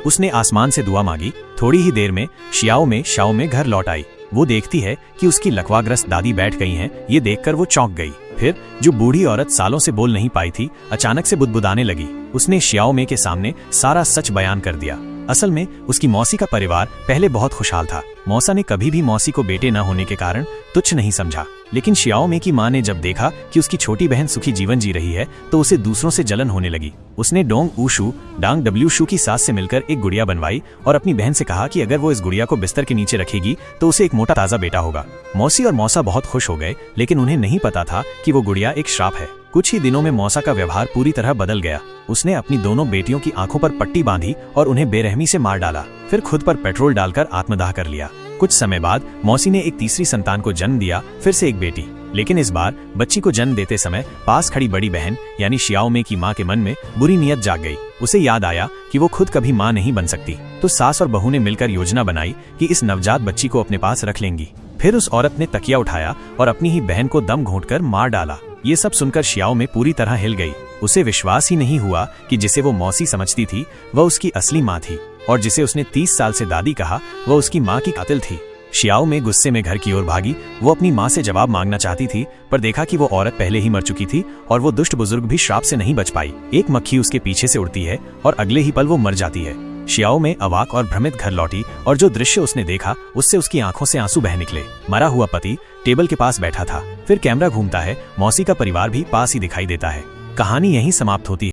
उसने आसमान से दुआ मांगी। थोड़ी ही देर में शाओ में घर लौट आई। वो देखती है कि उसकी लकवाग्रस्त दादी बैठ गई हैं। ये देखकर वो चौंक गई। फिर जो बूढ़ी औरत सालों से बोल नहीं पाई थी, अचानक से बुदबुदाने लगी। उसने शाओ के सामने सारा सच बयान कर दिया। असल में उसकी मौसी का परिवार पहले बहुत खुशहाल था। मौसा ने कभी भी मौसी को बेटे न होने के कारण तुच्छ नहीं समझा। लेकिन शाओ की माँ ने जब देखा कि उसकी छोटी बहन सुखी जीवन जी रही है तो उसे दूसरों से जलन होने लगी। उसने डोंग ऊशु डांग डब्ल्यू शू की सास से मिलकर एक गुड़िया बनवाई और अपनी बहन से कहा कि अगर वो इस गुड़िया को बिस्तर के नीचे रखेगी तो उसे एक मोटा ताजा बेटा होगा। मौसी और मौसा बहुत खुश हो गए, लेकिन उन्हें नहीं पता था कि वो गुड़िया एक श्राप है। कुछ ही दिनों में मौसा का व्यवहार पूरी तरह बदल गया। उसने अपनी दोनों बेटियों की आंखों पर पट्टी बांधी और उन्हें बेरहमी से मार डाला। फिर खुद पर पेट्रोल डालकर आत्मदाह कर लिया। कुछ समय बाद मौसी ने एक तीसरी संतान को जन्म दिया, फिर से एक बेटी। लेकिन इस बार बच्ची को जन्म देते समय पास खड़ी बड़ी बहन यानी शाओ की माँ के मन में बुरी नीयत जाग गई। उसे याद आया कि वो खुद कभी माँ नहीं बन सकती। तो सास और बहू ने मिलकर योजना बनाई कि इस नवजात बच्ची को अपने पास रख लेंगी। फिर उस औरत ने तकिया उठाया और अपनी ही बहन को दम घोंटकर मार डाला। ये सब सुनकर शाओ पूरी तरह हिल गई। उसे विश्वास ही नहीं हुआ कि जिसे वो मौसी समझती थी वह उसकी असली माँ थी, और जिसे उसने 30 साल से दादी कहा वह उसकी माँ की कातिल थी। शाओ गुस्से में घर की ओर भागी। वो अपनी माँ से जवाब मांगना चाहती थी, पर देखा कि वो औरत पहले ही मर चुकी थी और वो दुष्ट बुजुर्ग भी श्राप से नहीं बच पाई। एक मक्खी उसके पीछे से उड़ती है और अगले ही पल वो मर जाती है। शाओ अवाक और भ्रमित घर लौटी और जो दृश्य उसने देखा उससे उसकी आंखों से आंसू बह निकले। मरा हुआ पति टेबल के पास बैठा था। फिर कैमरा घूमता है, मौसी का परिवार भी पास ही दिखाई देता है। कहानी यहीं समाप्त होती है।